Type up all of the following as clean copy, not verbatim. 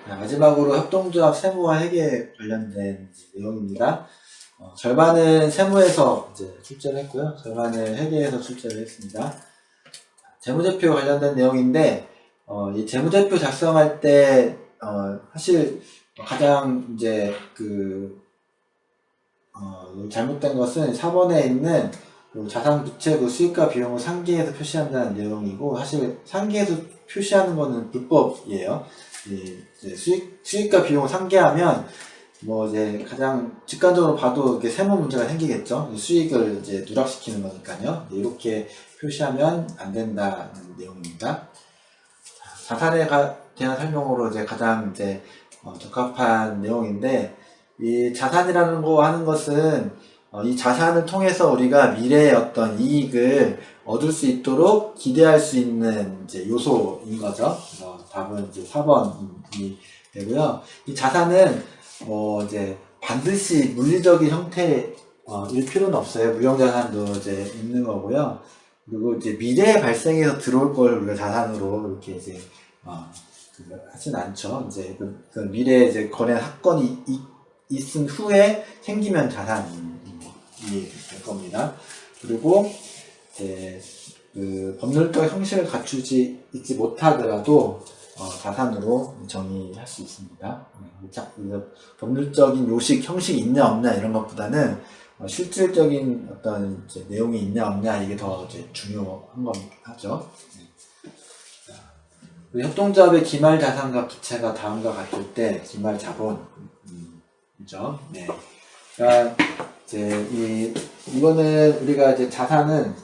마지막으로 협동조합 세무와 회계 관련된 내용입니다. 절반은 세무에서 이제 출제를 했고요. 절반은 회계에서 출제를 했습니다. 재무제표 관련된 내용인데, 이 재무제표 작성할 때, 사실 가장 이제 잘못된 것은 4번에 있는 자산 부채 수익과 비용을 상기해서 표시한다는 내용이고, 사실 상기해서 표시하는 거는 불법이에요. 이제 수익과 비용을 상기하면 이제 가장 직관적으로 봐도 이게 세무 문제가 생기겠죠. 수익을 이제 누락시키는 거니까요. 이렇게 표시하면 안 된다는 내용입니다. 자산에 대한 설명으로 이제 가장 이제 적합한 내용인데, 이 자산이라는 거 하는 것은 이 자산을 통해서 우리가 미래의 어떤 이익을 얻을 수 있도록 기대할 수 있는 이제 요소인 거죠. 답은 이제 4번이 되고요. 이 자산은 이제 반드시 물리적인 형태일 필요는 없어요. 무형자산도 이제 있는 거고요. 그리고 이제 미래에 발생해서 들어올 걸 우리가 자산으로 이렇게 이제 하진 않죠. 이제 그 미래에 이제 거래 사건이 있은 후에 생기면 자산이 될 겁니다. 그리고 이제 법률적 형식을 갖추지 있지 못하더라도 자산으로 정의할 수 있습니다. 법률적인 요식, 형식이 있냐 없냐 이런 것보다는 실질적인 어떤 이제 내용이 있냐 없냐 이게 더 이제 중요한 하죠. 협동조합의 기말 자산과 부채가 다음과 같을 때 기말 자본이죠. 네. 그러니까 이제 이거는 우리가 이제 자산은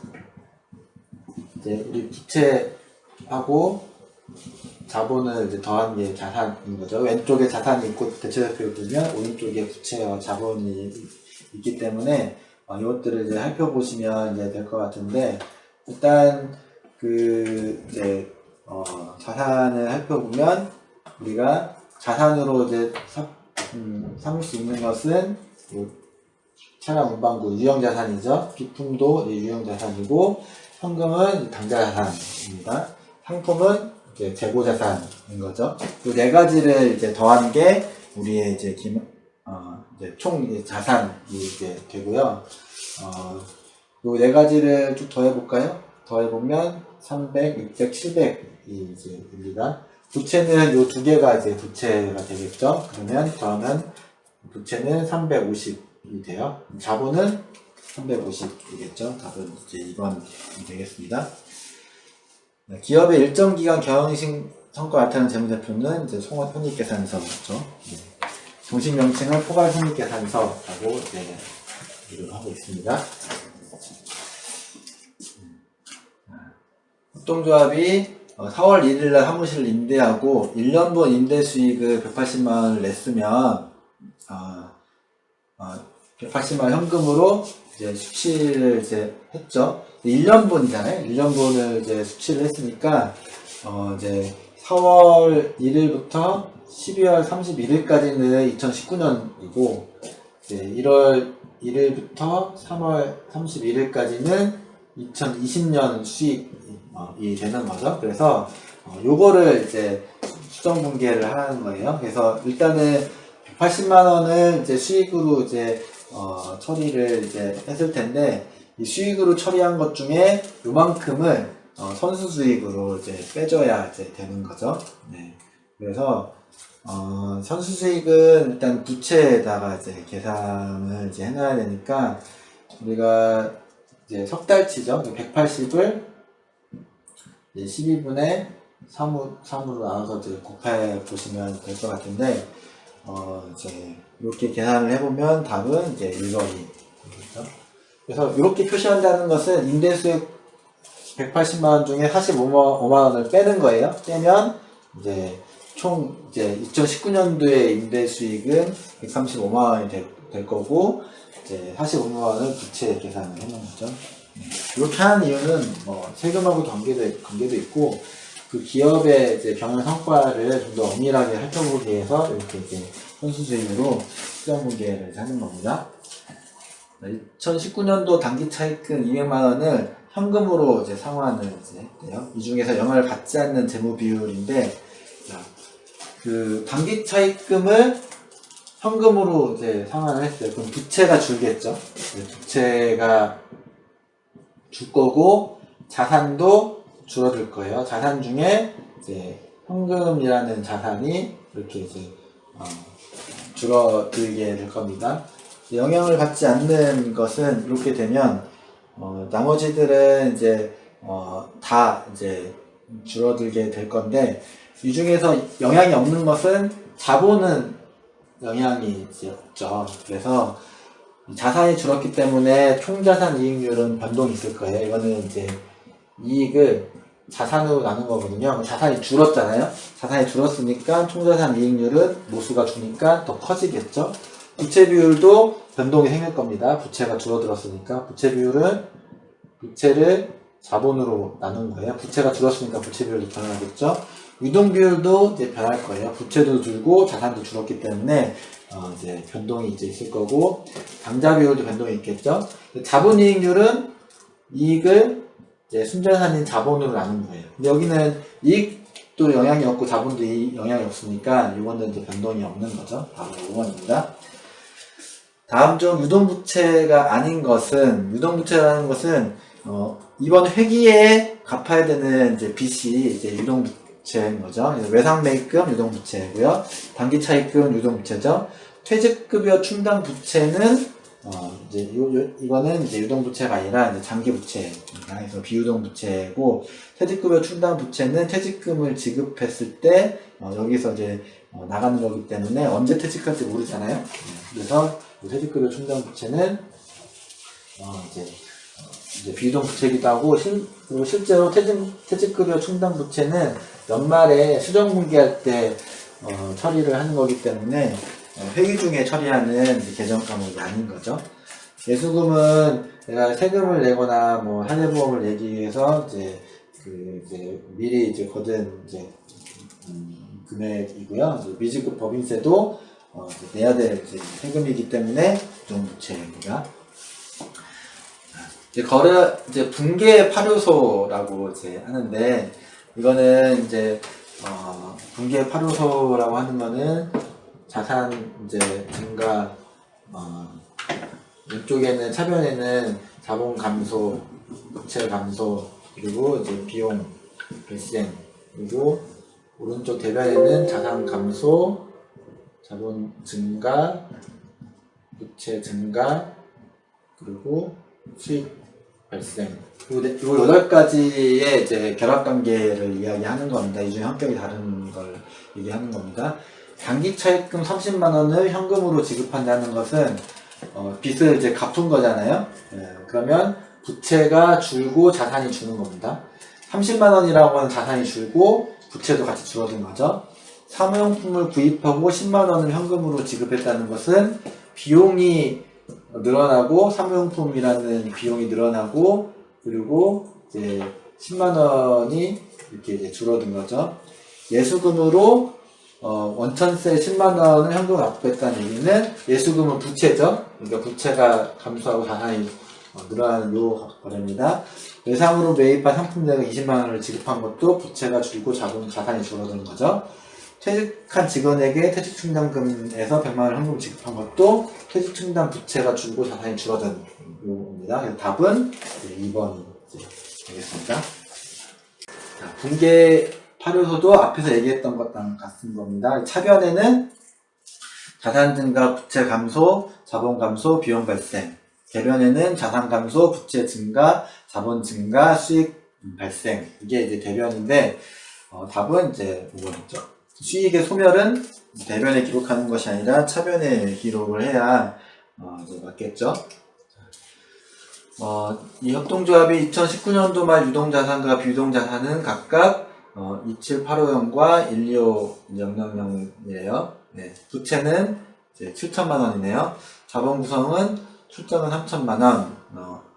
이제 우리 부채하고 자본을 이제 더한 게 자산인 거죠. 왼쪽에 자산이 있고 대체대표를 보면 오른쪽에 부채와 자본이 있기 때문에 이것들을 이제 살펴보시면 이제 될 것 같은데, 일단 이제 자산을 살펴보면 우리가 자산으로 이제 삼을 수 있는 것은 차량 운반구 유형자산이죠. 비품도 유형자산이고, 현금은 당자자산입니다. 상품은 이제 재고자산인 거죠. 이 네 가지를 이제 더한 게 우리의 이제 총 자산이 이제 되고요. 이 네 가지를 쭉 더해볼까요? 더해보면 300, 600, 700이 이제 됩니다. 부채는 이 두 개가 이제 부채가 되겠죠. 그러면 더하면 부채는 350이 돼요. 자본은 350이겠죠. 답은 이제 2번 되겠습니다. 기업의 일정 기간 경영이익 성과 나타내는 재무제표는 이제 손익계산서죠. 정식 명칭은 포괄 손익계산서라고 이제 얘기를 하고 있습니다. 협동조합이 4월 1일날 사무실을 임대하고 1년분 임대 수익을 180만 원을 냈으면 180만 원 현금으로 이제 수취를 이제 했죠. 1년분이잖아요. 1년분을 이제 수취를 했으니까 이제 4월 1일부터 12월 31일까지는 2019년이고, 이제 1월 1일부터 3월 31일까지는 2020년 수익이 되는 거죠. 그래서 요거를 이제 수정 분계를 하는 거예요. 그래서 일단은 180만 원을 이제 수익으로 이제 처리를 이제 했을 텐데, 이 수익으로 처리한 것 중에 요만큼을 선수 수익으로 이제 빼줘야 이제 되는 거죠. 네. 그래서 선수 수익은 일단 부채에다가 이제 계산을 이제 해놔야 되니까, 우리가 이제 석 달치죠. 180을 12분의 3으로 나눠서 이제 곱해 보시면 될 것 같은데, 이제 이렇게 계산을 해보면 답은 이제 1번이 되겠죠. 그래서 이렇게 표시한다는 것은 임대수익 180만원 중에 45만원을 빼는 거예요. 빼면 이제 총 이제 2019년도에 임대수익은 135만원이 될 거고, 이제 45만원을 부채 계산을 해놓은 거죠. 이렇게 하는 이유는 세금하고 관계도 있고, 그 기업의 이제 경영 성과를 좀 더 엄밀하게 살펴보기 위해서 이렇게 이제 선수수익으로 수정 분계를 하는 겁니다. 2019년도 당기 차익금 200만원을 현금으로 이제 상환을 이제 했대요. 이 중에서 영향을 받지 않는 재무 비율인데, 그 단기 차입금을 현금으로 이제 상환을 했어요. 그럼 부채가 줄겠죠. 부채가 줄 거고 자산도 줄어들 거예요. 자산 중에 이제 현금이라는 자산이 이렇게 이제 줄어들게 될 겁니다. 영향을 받지 않는 것은 이렇게 되면 나머지들은 이제 다 이제 줄어들게 될 건데, 이 중에서 영향이 없는 것은 자본은 영향이 이제 없죠. 그래서 자산이 줄었기 때문에 총자산 이익률은 변동이 있을 거예요. 이거는 이제 이익을 자산으로 나눈 거거든요. 자산이 줄었잖아요. 자산이 줄었으니까 총자산 이익률은 모수가 주니까 더 커지겠죠. 부채 비율도 변동이 생길 겁니다. 부채가 줄어들었으니까 부채 비율은 부채를 자본으로 나눈 거예요. 부채가 줄었으니까 부채 비율도 변하겠죠. 유동 비율도 이제 변할 거예요. 부채도 줄고 자산도 줄었기 때문에 이제 변동이 이제 있을 거고, 당좌 비율도 변동이 있겠죠. 자본이익률은 이익을 이제 순자산인 자본으로 나눈 거예요. 근데 여기는 이익도 영향이 없고 자본도 영향이 없으니까 이거는 이제 변동이 없는 거죠. 바로 5번입니다. 다음 중 유동부채가 아닌 것은, 유동부채라는 것은 이번 회기에 갚아야 되는 이제 빚이 이제 유동부채인 거죠. 외상매입금 유동부채고요. 단기차입금 유동부채죠. 퇴직급여 충당 부채는 이제 이거는 이제 유동부채가 아니라 이제 장기부채입니다. 그래서 비유동부채고, 퇴직급여 충당 부채는 퇴직금을 지급했을 때 여기서 이제 나가는 거기 때문에 언제 퇴직할지 모르잖아요. 그래서 퇴직급여 충당 부채는 이제 비유동부채이기도 하고, 그리고 실제로 퇴직급여 충당 부채는 연말에 수정분기할 때 처리를 하는 거기 때문에 회기 중에 처리하는 개정 과목이 아닌 거죠. 예수금은 내가 세금을 내거나 뭐 한해보험을 내기 위해서 이제 미리 이제 거둔 이제 금액이고요. 이제 미지급 법인세도 내야 될 이제 세금이기 때문에 유동부채입니다. 이제 분계 파료소라고 이제 하는데, 이거는 이제 분계 파료소라고 하는 거는 자산 이제 증가, 이쪽에는 차변에는 자본 감소, 부채 감소, 그리고 이제 비용 발생, 그리고 오른쪽 대변에는 자산 감소, 자본 증가, 부채 증가, 그리고 수익 발생. 그리고 이 8가지의 이제 결합관계를 이야기하는 겁니다. 이 중에 성격이 다른 걸 얘기하는 겁니다. 단기차입금 30만원을 현금으로 지급한다는 것은 빚을 이제 갚은 거잖아요. 그러면 부채가 줄고 자산이 주는 겁니다. 30만원이라고 하는 자산이 줄고 부채도 같이 줄어든 거죠. 사무용품을 구입하고 10만원을 현금으로 지급했다는 것은 비용이 늘어나고, 사무용품이라는 비용이 늘어나고, 그리고 이제 10만원이 이렇게 이제 줄어든 거죠. 예수금으로 원천세 10만원을 현금으로 납부했다는 얘기는, 예수금은 부채죠. 그러니까 부채가 감소하고 자산이 늘어나는 요 거래입니다. 외상으로 매입한 상품대가 20만원을 지급한 것도 부채가 줄고 자산이 줄어드는 거죠. 퇴직한 직원에게 퇴직충당금에서 100만원을 현금 지급한 것도 퇴직충당 부채가 줄고 자산이 줄어든 겁니다. 그래서 답은 2번이 되겠습니다. 자, 분계 파료소도 앞에서 얘기했던 것랑 같은 겁니다. 차변에는 자산 증가, 부채 감소, 자본 감소, 비용 발생. 대변에는 자산 감소, 부채 증가, 자본 증가, 수익 발생. 이게 이제 대변인데, 답은 이제 5번이죠. 수익의 소멸은 대변에 기록하는 것이 아니라 차변에 기록을 해야 이제 맞겠죠. 이 협동조합이 2019년도 말 유동자산과 비유동자산은 각각 27850과 125000이에요. 네, 부채는 이제 7천만원이네요. 자본 구성은 출자는 3천만원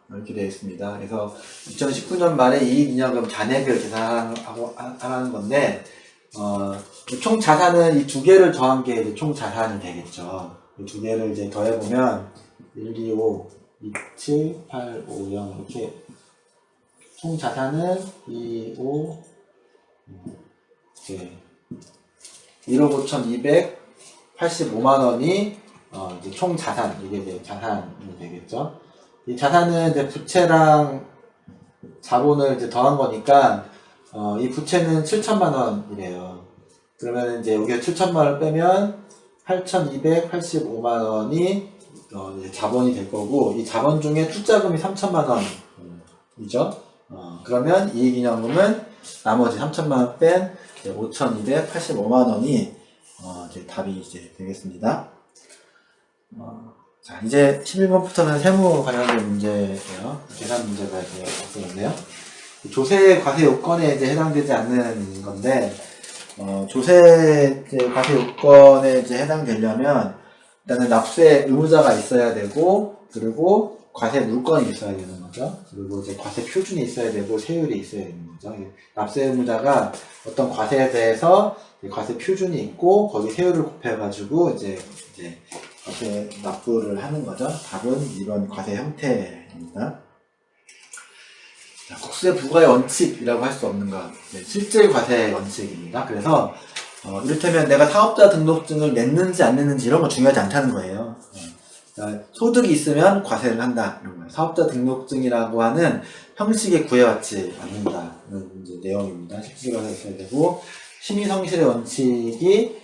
이렇게 되어 있습니다. 그래서 2019년 말에 이익잉여금 잔액을 계산하는 건데, 총 자산은 이 두 개를 더한 게 이제 총 자산이 되겠죠. 이 두 개를 이제 더해보면 125, 27, 8, 5, 0 이렇게 총 자산은 2, 5 이렇게 1억 5,285만 원이 이제 총 자산, 이게 이제 자산이 되겠죠. 이 자산은 이제 부채랑 자본을 이제 더한 거니까 이 부채는 7천만 원이래요. 그러면 이제 여기에 7천만 원을 빼면 8,285만 원이 이제 자본이 될 거고, 이 자본 중에 투자금이 3천만 원이죠. 그러면 이익인연금은 나머지 3천만 원 뺀 5,285만 원이 이제 답이 이제 되겠습니다. 자, 이제 11번부터는 세무 관련된 문제예요. 계산 문제가 이제 없었는데요. 조세 과세 요건에 이제 해당되지 않는 건데, 조세 과세 요건에 이제 해당되려면 일단은 납세 의무자가 있어야 되고, 그리고 과세 물건이 있어야 되는 거죠. 그리고 이제 과세 표준이 있어야 되고, 세율이 있어야 되는 거죠. 납세 의무자가 어떤 과세에 대해서 과세 표준이 있고, 거기 세율을 곱해가지고 이제 과세 납부를 하는 거죠. 답은 이런 과세 형태입니다. 자, 국세 부과의 원칙이라고 할 수 없는 것, 실질 과세 원칙입니다. 그래서 이를테면 내가 사업자 등록증을 냈는지 안 냈는지 이런 거 중요하지 않다는 거예요. 그러니까 소득이 있으면 과세를 한다, 이런 거예요. 사업자 등록증이라고 하는 형식에 구애받지 않는다는 이제 내용입니다. 실질 과세가 있어야 되고, 심의성실의 원칙이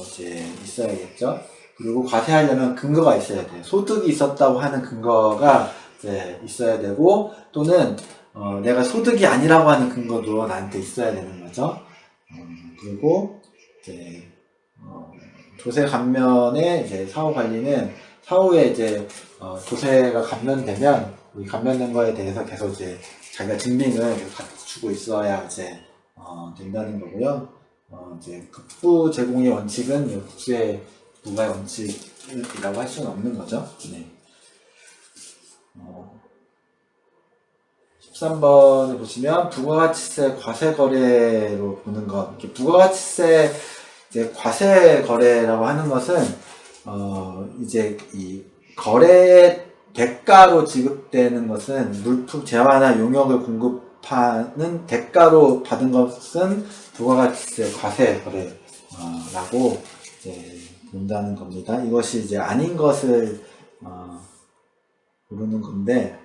이제 있어야겠죠. 그리고 과세하려면 근거가 있어야 돼요. 소득이 있었다고 하는 근거가 이제 있어야 되고, 또는 내가 소득이 아니라고 하는 근거도 나한테 있어야 되는 거죠. 그리고 이제 조세 감면의 이제 사후 관리는 사후에 이제 조세가 감면되면 이 감면된 거에 대해서 계속 이제 자기가 증빙을 계속 갖추고 있어야 이제 된다는 거고요. 이제 급부 제공의 원칙은 국세 부과의 원칙이라고 할 수는 없는 거죠. 네. 13번을 보시면 부가가치세 과세 거래로 보는 것. 이렇게 부가가치세 이제 과세 거래라고 하는 것은 이제 이 거래의 대가로 지급되는 것은 물품 재화나 용역을 공급하는 대가로 받은 것은 부가가치세 과세 거래라고 이제 본다는 겁니다. 이것이 이제 아닌 것을 모르는 건데.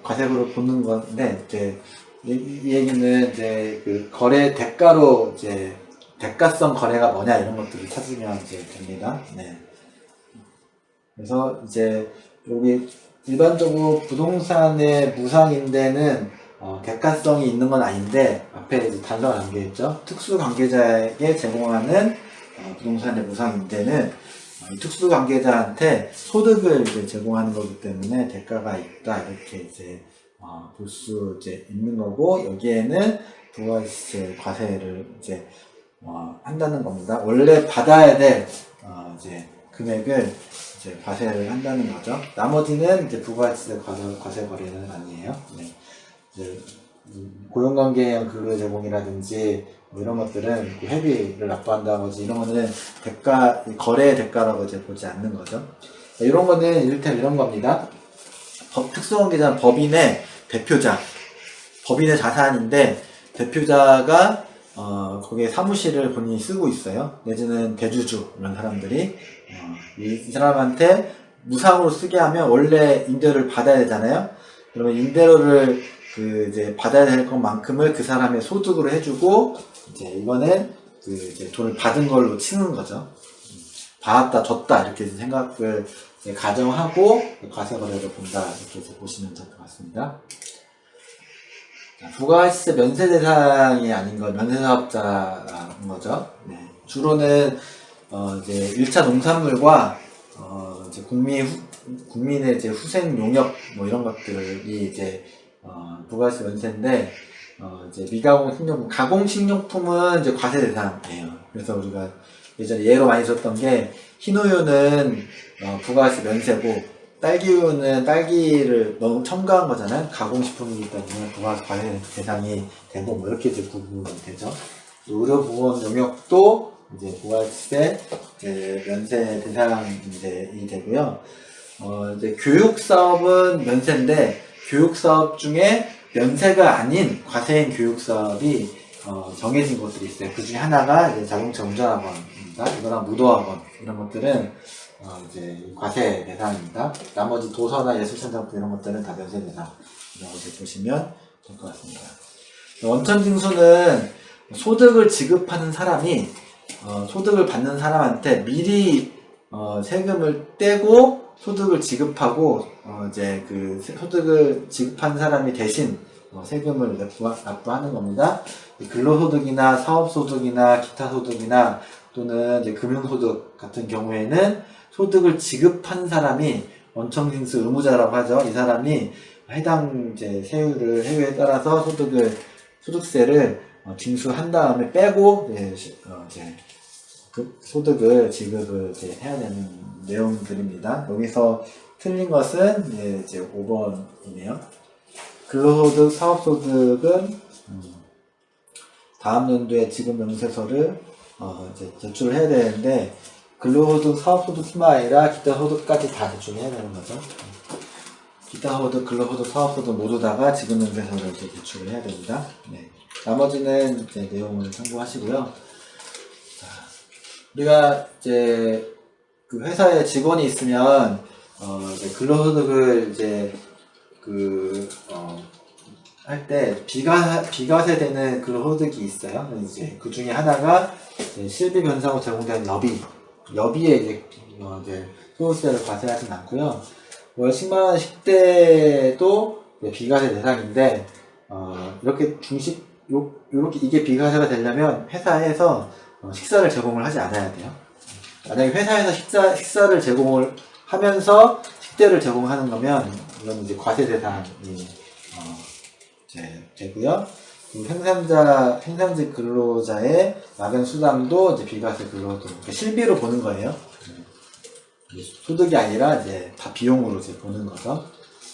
과세로 보는 건데, 이제, 이 얘기는 이제 그 거래 대가로 이제 대가성 거래가 뭐냐 이런 것들을 찾으면 이제 됩니다. 네. 그래서 이제 여기 일반적으로 부동산의 무상임대는 대가성이 있는 건 아닌데, 앞에 이제 단서가 담겨있죠. 특수 관계자에게 제공하는 부동산의 무상임대는 이 특수 관계자한테 소득을 이제 제공하는 거기 때문에 대가가 있다, 이렇게 이제 볼 수 이제 있는 거고, 여기에는 부가가치세 과세를 이제 한다는 겁니다. 원래 받아야 될 이제 금액을 이제 과세를 한다는 거죠. 나머지는 이제 부가가치세 과세 거래는 아니에요. 네. 이제 고용관계형 근로 제공이라든지 뭐 이런 것들은 그 회비를 납부한다든지 이런 거는 대가, 거래의 대가라고 이제 보지 않는 거죠. 이런 거는 이를테면 이런 겁니다. 특수관계자는 법인의 대표자, 법인의 자산인데 대표자가 거기에 사무실을 본인이 쓰고 있어요. 내지는 대주주 이런 사람들이 이 사람한테 무상으로 쓰게 하면 원래 임대료를 받아야 되잖아요. 그러면 임대료를 이제 받아야 될 것만큼을 그 사람의 소득으로 해주고, 이제 이거는 이제 돈을 받은 걸로 치는 거죠. 받았다, 줬다, 이렇게 생각을 가정하고 과세 거래를 본다, 이렇게 보시면 될 것 같습니다. 부가가치세 면세 대상이 아닌 건 면세사업자인 거죠. 네. 주로는 이제 1차 농산물과 이제 국민의 이제 후생 용역 뭐 이런 것들이 이제 부가가치세 면세인데, 이제 미가공 식료품, 가공 식료품은 이제 과세 대상이에요. 그래서 우리가 예전에 예로 많이 썼던 게, 흰우유는 부가가치세 면세고, 딸기우유는 딸기를 너무 첨가한 거잖아요. 가공식품이기 때문에 부가가치세 과세 대상이 되고, 뭐 이렇게 이제 구분이 되죠. 의료보건 용역도 이제 부가가치세 이제 면세 대상이 이제 되고요. 이제 교육사업은 면세인데, 교육사업 중에 면세가 아닌 과세인 교육사업이 정해진 곳들이 있어요. 그 중에 하나가 이제 자동차 운전학원입니다. 이거랑 무도학원 이런 것들은 이제 과세 대상입니다. 나머지 도서나 예술천장품 이런 것들은 다 면세 대상이라고 이제 보시면 될 것 같습니다. 원천징수는 소득을 지급하는 사람이 소득을 받는 사람한테 미리 세금을 떼고 소득을 지급하고 이제 그 소득을 지급한 사람이 대신 세금을 납부하는 겁니다. 근로소득이나 사업소득이나 기타 소득이나 또는 이제 금융소득 같은 경우에는 소득을 지급한 사람이 원천징수 의무자라고 하죠. 이 사람이 해당 이제 세율을 해외에 따라서 소득세를 징수한 다음에 빼고 이제 그 소득을 지급을 이제 해야 되는 내용들입니다. 여기서 틀린 것은 이제 5번이네요. 근로소득, 사업소득은 다음 연도에 지급 명세서를 이제 제출을 해야 되는데 근로소득, 사업소득뿐만 아니라 기타 소득까지 다 제출해야 되는 거죠. 기타 소득, 근로소득, 사업소득 모두 다가 지급 명세서를 이제 제출을 해야 됩니다. 네. 나머지는 이제 내용을 참고하시고요. 자, 우리가 이제 그 회사에 직원이 있으면 이제 근로소득을 이제 할 때 비과세 되는 근로소득이 있어요. 이제 그 중에 하나가 실비 변상으로 제공되는 여비에 이제 소득세를 과세하진 않고요. 월 10만 원 식대도 비과세 대상인데 이렇게 요렇게 이게 비과세가 되려면 회사에서 식사를 제공을 하지 않아야 돼요. 만약에 회사에서 식사를 제공을 하면서 식대를 제공하는 거면 이건 이제 과세 대상이 되고요. 생산직 근로자의 야근 수당도 이제 비과세 근로소득, 그러니까 실비로 보는 거예요. 소득이 아니라 이제 다 비용으로 이제 보는 거죠.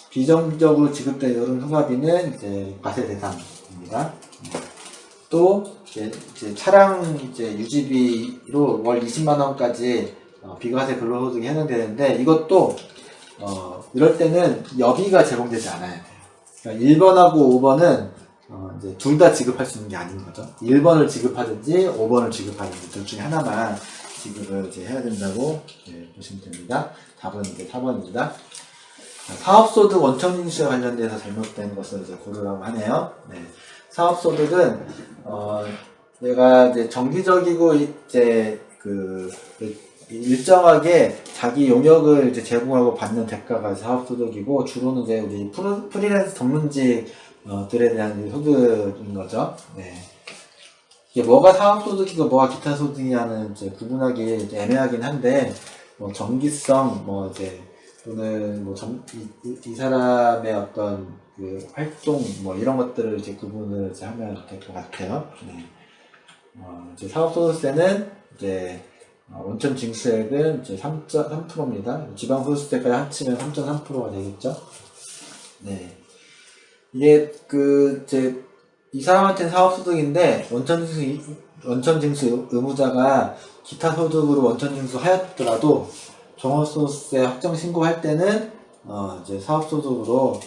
비정기적으로 지급된 여름 휴가비는 이제 과세 대상입니다. 또 이제 차량 유지비로 월 20만 원까지 비과세 근로소득이 해당되는데 이것도 이럴 때는 여비가 제공되지 않아야 돼요. 그러니까 1번하고 5번은 이제 둘 다 지급할 수 있는 게 아닌 거죠. 1번을 지급하든지 5번을 지급하든지 둘 중에 하나만 지급을 이제 해야 된다고 보시면 됩니다. 답은 이제 4번입니다. 사업소득 원천징수와 관련돼서 잘못된 것을 이제 고르라고 하네요. 네. 사업소득은 내가 이제 정기적이고 이제 일정하게 자기 용역을 이제 제공하고 받는 대가가 사업소득이고 주로는 이제 우리 프리랜서 전문직들에 대한 소득인 거죠. 네. 이게 뭐가 사업소득이고 뭐가 기타 소득이냐는 이제 구분하기 이제 애매하긴 한데 정기성 이제 또는 이 사람의 어떤 그 활동 이런 것들을 이제 구분을 이제 하면 될 것 같아요. 네. 이제 사업소득세는 이제 원천징수액은 이제 3.3%입니다. 지방소득세까지 합치면 3.3%가 되겠죠. 네. 이게 이제 이 사람한테는 사업소득인데 원천징수 의무자가 기타 소득으로 원천징수 하였더라도 종합소득세 확정 신고할 때는 이제 사업소득으로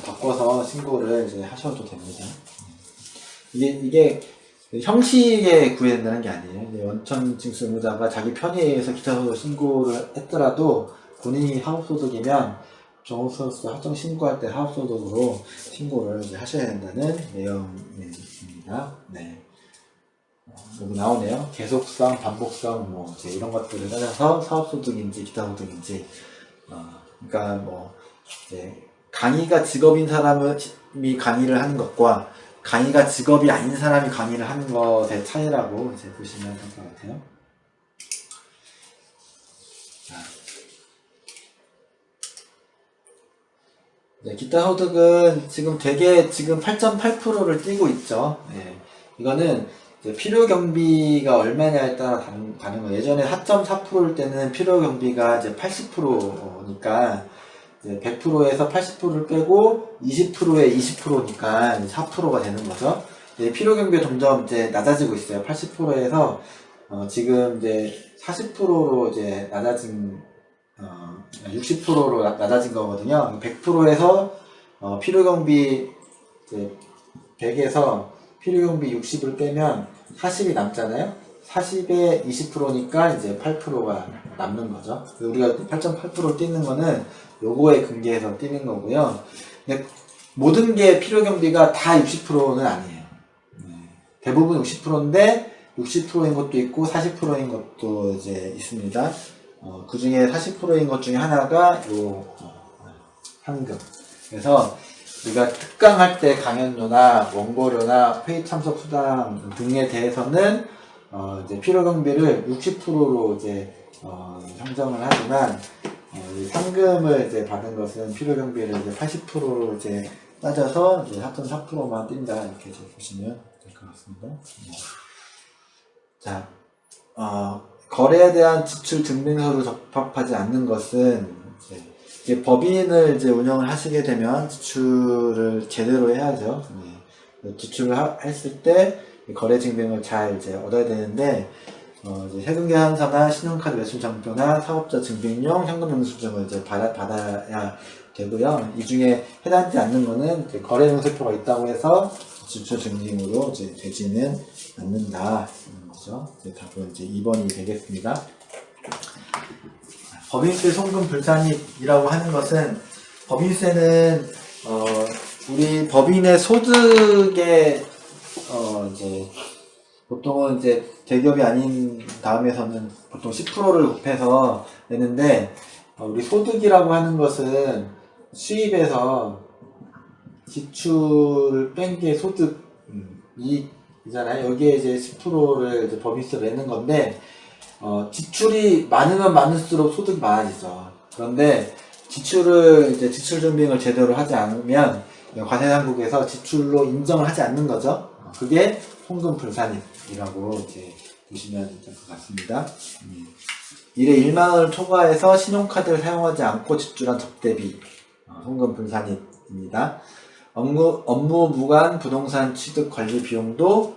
바꿔서 신고를 이제 하셔도 됩니다. 이게 형식에 구애된다는 게 아니에요. 원천징수 의무자가 자기 편의에 의해서 기타 소득 신고를 했더라도 본인이 사업소득이면 종합소득세 확정 신고할 때 사업소득으로 신고를 이제 하셔야 된다는 내용입니다. 네. 여기 나오네요. 계속성, 반복성, 이제 이런 것들을 따져서 사업소득인지 기타 소득인지. 그러니까 이제 강의가 직업인 사람이 강의를 하는 것과 강의가 직업이 아닌 사람이 강의를 하는 것의 차이라고 이제 보시면 될 것 같아요. 네, 기타 소득은 지금 되게 8.8%를 띄고 있죠. 네, 이거는 필요 경비가 얼마냐에 따라 다른 거예요. 예전에 4.4%일 때는 필요 경비가 이제 80%니까 100%에서 80%를 빼고 20%에 20%니까 4%가 되는 거죠. 필요 경비가 점점 이제 낮아지고 있어요. 80%에서 지금 이제 40%로 이제 낮아진 60%로 낮아진 거거든요. 100%에서 필요 경비 100에서 필요경비 60을 빼면 40이 남잖아요. 40에 20%니까 이제 8%가 남는 거죠. 우리가 8.8%를 띄는 거는 요거에 근거해서 띄는 거고요. 근데 모든 게 필요경비가 다 60%는 아니에요. 대부분 60%인데 60%인 것도 있고 40%인 것도 이제 있습니다. 그 중에 40%인 것 중에 하나가 요 현금. 그래서 우리가 특강할 때 강연료나 원고료나 회의 참석 수당 등에 대해서는 이제 필요경비를 60%로 이제 형성을 하지만 상금을 이제 받은 것은 필요경비를 이제 80%로 이제 따져서 이제 4.4%만 띈다 이렇게 이제 보시면 될 것 같습니다. 자, 거래에 대한 지출 증빙서를 접합하지 않는 것은 이제 법인을 이제 운영을 하시게 되면 지출을 제대로 해야죠. 지출을 했을 때 거래 증빙을 잘 이제 얻어야 되는데 이제 세금 계산서나 신용카드 매출 장표나 사업자 증빙용 현금 영수증을 이제 받아야 되고요. 이 중에 해당되지 않는 거는 이제 거래 영수표가 있다고 해서 지출 증빙으로 이제 되지는 않는다. 거죠. 이제 답은 이제 2번이 되겠습니다. 법인세 송금 불산입이라고 하는 것은 법인세는 우리 법인의 소득에 이제 보통은 이제 대기업이 아닌 다음에서는 보통 10%를 곱해서 내는데 우리 소득이라고 하는 것은 수입에서 지출을 뺀 게 소득 이익이잖아요. 여기에 이제 10%를 이제 법인세로 내는 건데 지출이 많으면 많을수록 소득이 많아지죠. 그런데 지출을 이제 지출 증빙을 제대로 하지 않으면 과세당국에서 지출로 인정을 하지 않는 거죠. 그게 송금 불산입이라고 이제 보시면 될 것 같습니다. 일에 1만 원을 초과해서 신용카드를 사용하지 않고 지출한 접대비, 송금 불산입입니다. 업무 무관 부동산 취득 관리 비용도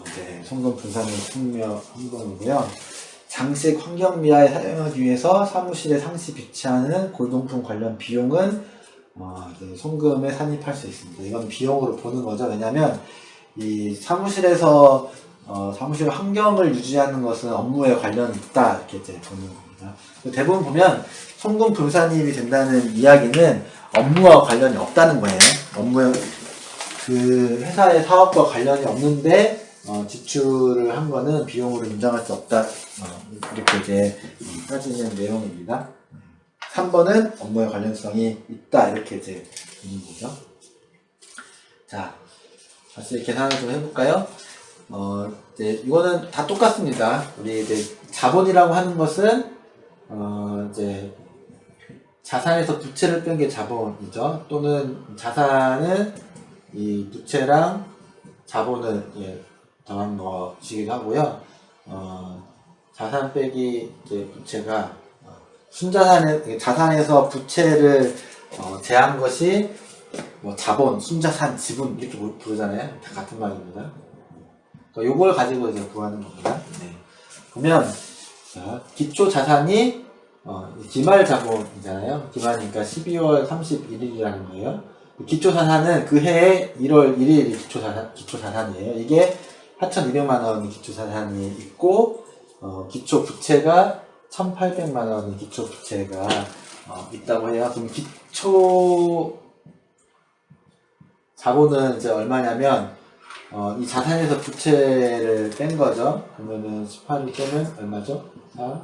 이제 송금 불산입 항목이고요. 장식 환경 미화에 사용하기 위해서 사무실에 상시 비치하는 골동품 관련 비용은 이제 송금에 산입할 수 있습니다. 이건 비용으로 보는 거죠. 왜냐하면 이 사무실에서 사무실 환경을 유지하는 것은 업무에 관련이 있다 이렇게 이제 보는 겁니다. 대부분 보면 송금 불산입이 된다는 이야기는 업무와 관련이 없다는 거예요. 업무에 그 회사의 사업과 관련이 없는데 지출을 한 거는 비용으로 인정할 수 없다. 이렇게 이제 따지는 내용입니다. 3번은 업무의 관련성이 있다. 이렇게 이제 보는 거죠. 자, 다시 계산을 좀 해볼까요? 이제 이거는 다 똑같습니다. 우리 이제 자본이라고 하는 것은 이제 자산에서 부채를 뺀 게 자본이죠. 또는 자산은 이 부채랑 자본을 더한 것이기도 하고요. 자산 빼기 이제 부채가 자산에서 부채를 제한 것이 뭐 자본, 순자산, 지분 이렇게 부르잖아요. 다 같은 말입니다. 그러니까 요걸 가지고 이제 구하는 겁니다. 네. 그러면 기초 자산이 기말 자본이잖아요. 기말이니까 12월 31일이라는 거예요. 기초 자산은 그 해에 1월 1일이 기초 자산이에요. 이게 4,200만 원이 기초 자산이 있고 기초 부채가 1,800만 원의 기초 부채가 있다고 해요. 그럼 기초 자본은 이제 얼마냐면 이 자산에서 부채를 뺀 거죠. 그러면은 18을 빼면 얼마죠? 4,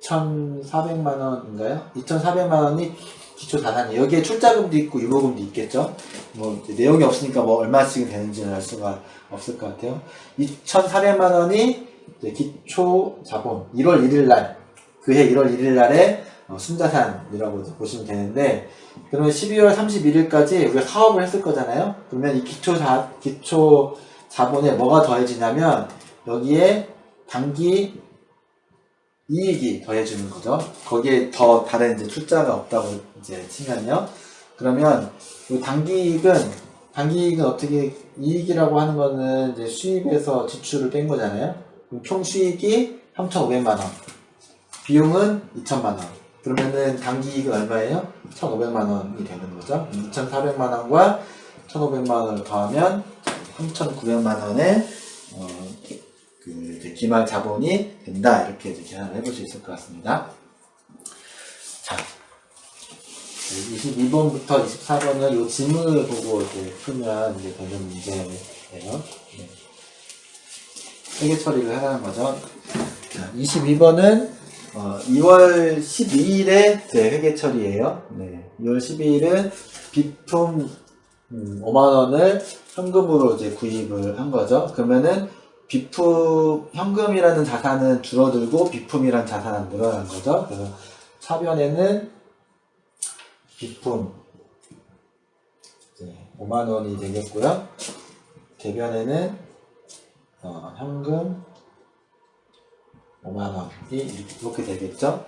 2,400만 원인가요? 2,400만 원이 기초 자산이에요. 여기에 출자금도 있고 유보금도 있겠죠. 뭐 내용이 없으니까 뭐 얼마씩 되는지는 알 수가 없을 것 같아요. 2,400만 원이 이제 기초 자본 1월 1일 날 그해 1월 1일 날에 순자산이라고 보시면 되는데, 그러면 12월 31일까지 우리가 사업을 했을 거잖아요. 그러면 이 기초 자본에 뭐가 더해지냐면 여기에 단기 이익이 더해주는 거죠. 거기에 더 다른 이제 출자가 없다고 이제 치면요. 그러면 이 단기 이익은 어떻게, 이익이라고 하는 거는 이제 수입에서 지출을 뺀 거잖아요. 그럼 총 수익이 3,500만 원, 비용은 2,000만 원. 그러면은 단기 이익은 얼마예요? 1,500만 원이 되는 거죠. 2,400만 원과 1,500만 원을 더하면 3,900만 원의 그 이제 기말 자본이 된다. 이렇게 이제 계산을 해볼 수 있을 것 같습니다. 자, 22번부터 24번은 이 지문을 보고 이제 풀면 이제 되는 문제예요. 네. 회계 처리를 하라는 거죠. 자, 22번은 2월 12일에 제 회계 처리예요. 네. 2월 12일은 비품 5만 원을 현금으로 이제 구입을 한 거죠. 그러면은 비품 현금이라는 자산은 줄어들고 비품이라는 자산은 늘어난 거죠. 그래서 차변에는 비품 5만 원이 되겠고요. 대변에는 현금 5만 원이 이렇게 되겠죠.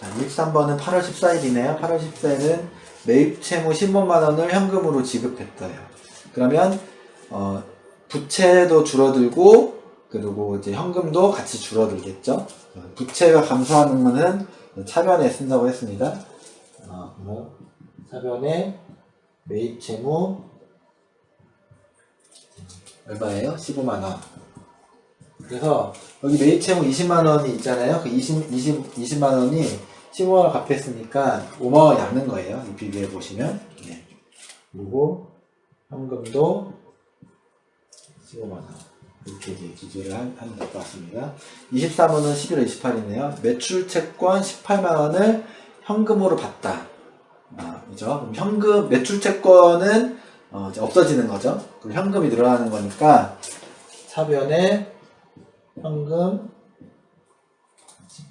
자, 23번은 8월 14일이네요. 8월 14일은 매입 채무 15만 원을 현금으로 지급했어요. 그러면 부채도 줄어들고 그리고 이제 현금도 같이 줄어들겠죠. 부채가 감소하는 거는 차변에 쓴다고 했습니다. 차변에 매입 채무 얼마예요? 15만 원. 그래서 여기 매입 채무 20만 원이 있잖아요. 그 20만 원이 15만 원 갚았으니까 5만 원이 남는 거예요. 이 비교해 보시면. 네. 그리고 현금도 15만 원. 이렇게 이제 기재를 하면 될 것 같습니다. 24번은 11월 28일이네요. 매출 채권 18만 원을 현금으로 받다. 그죠? 그럼 현금, 매출 채권은 이제 없어지는 거죠. 그럼 현금이 늘어나는 거니까 차변에 현금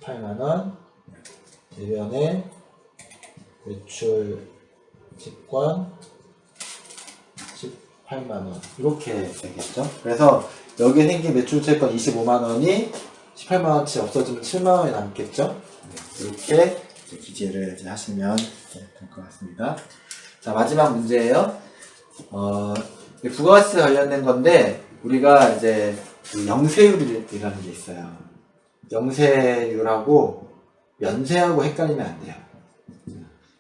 18만 원, 대변에 매출 채권 18만 원 이렇게 되겠죠. 그래서 여기에 생긴 매출 채권 25만 원이 18만 원치 없어지면 7만 원이 남겠죠. 네, 이렇게 기재를 이제 하시면 될 것 같습니다. 자, 마지막 문제예요. 부가가치 관련된 건데 우리가 이제 그 영세율이라는 게 있어요. 영세율하고 연세하고 헷갈리면 안 돼요.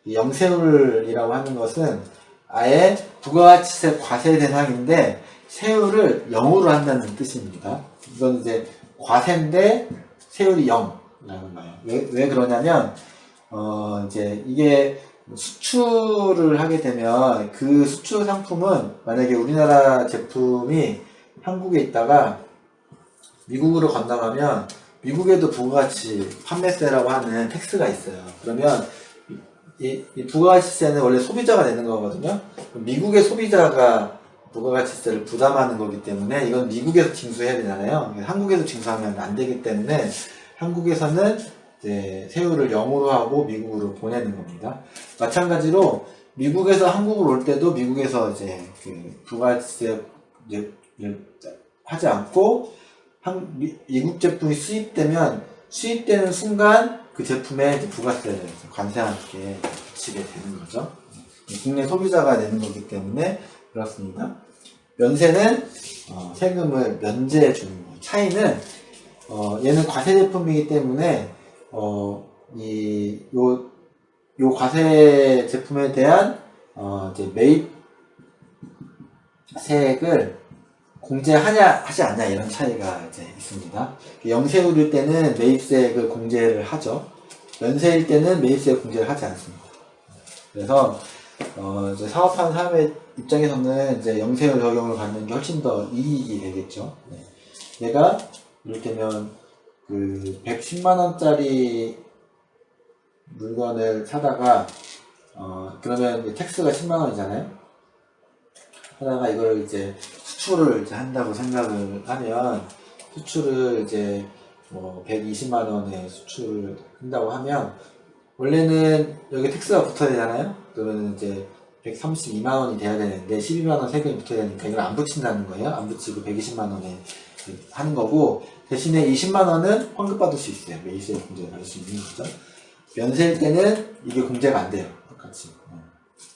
이 영세율이라고 하는 것은 아예 부가가치세 과세 대상인데 세율을 0으로 한다는 뜻입니다. 이건 이제 과세인데 세율이 0이라는 거예요. 왜 그러냐면 이제 이게 수출을 하게 되면 그 수출 상품은 만약에 우리나라 제품이 한국에 있다가 미국으로 건너가면 미국에도 부가가치 판매세라고 하는 텍스가 있어요. 그러면 이 부가가치세는 원래 소비자가 내는 거거든요. 미국의 소비자가 부가가치세를 부담하는 거기 때문에 이건 미국에서 징수해야 되잖아요. 한국에서 징수하면 안 되기 때문에 한국에서는 이제 세율을 0으로 하고 미국으로 보내는 겁니다. 마찬가지로 미국에서 한국으로 올 때도 미국에서 이제 그 부가가치세 하지 않고 미국 제품이 수입되는 순간 그 제품에 부가세를 관세와 함께 붙이게 되는 거죠. 국내 소비자가 내는 거기 때문에 그렇습니다. 면세는 세금을 면제해 주는 거예요. 차이는 얘는 과세 제품이기 때문에 요 과세 제품에 대한 이제 매입세액을 공제하냐 하지 않냐 이런 차이가 이제 있습니다. 영세율일 때는 매입세액을 공제를 하죠. 연세일 때는 매입세액 공제를 하지 않습니다. 그래서 이제 사업하는 사람의 입장에서는 이제 영세율 적용을 받는 게 훨씬 더 이익이 되겠죠. 네. 얘가 이를테면 그 110만 원짜리 물건을 사다가 그러면 텍스가 10만 원이잖아요. 하다가 이걸 이제 수출을 이제 한다고 생각을 하면 수출을 이제 뭐 120만 원에 수출을 한다고 하면 원래는 여기 텍스가 붙어야 되잖아요. 그러면 이제 132만 원이 돼야 되는데 12만 원 세금이 붙어야 되니까 이걸 안 붙인다는 거예요. 안 붙이고 120만 원에 하는 거고 대신에 20만 원은 환급받을 수 있어요. 매입세액 공제를 받을 수 있는 거죠. 면세일 때는 이게 공제가 안 돼요. 똑같이.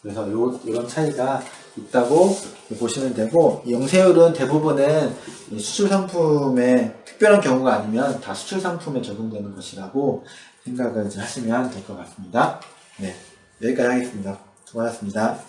그래서 이런 차이가 있다고 보시면 되고, 이 영세율은 대부분은 수출 상품의 특별한 경우가 아니면 다 수출 상품에 적용되는 것이라고 생각을 하시면 될 것 같습니다. 네, 여기까지 하겠습니다. 수고하셨습니다.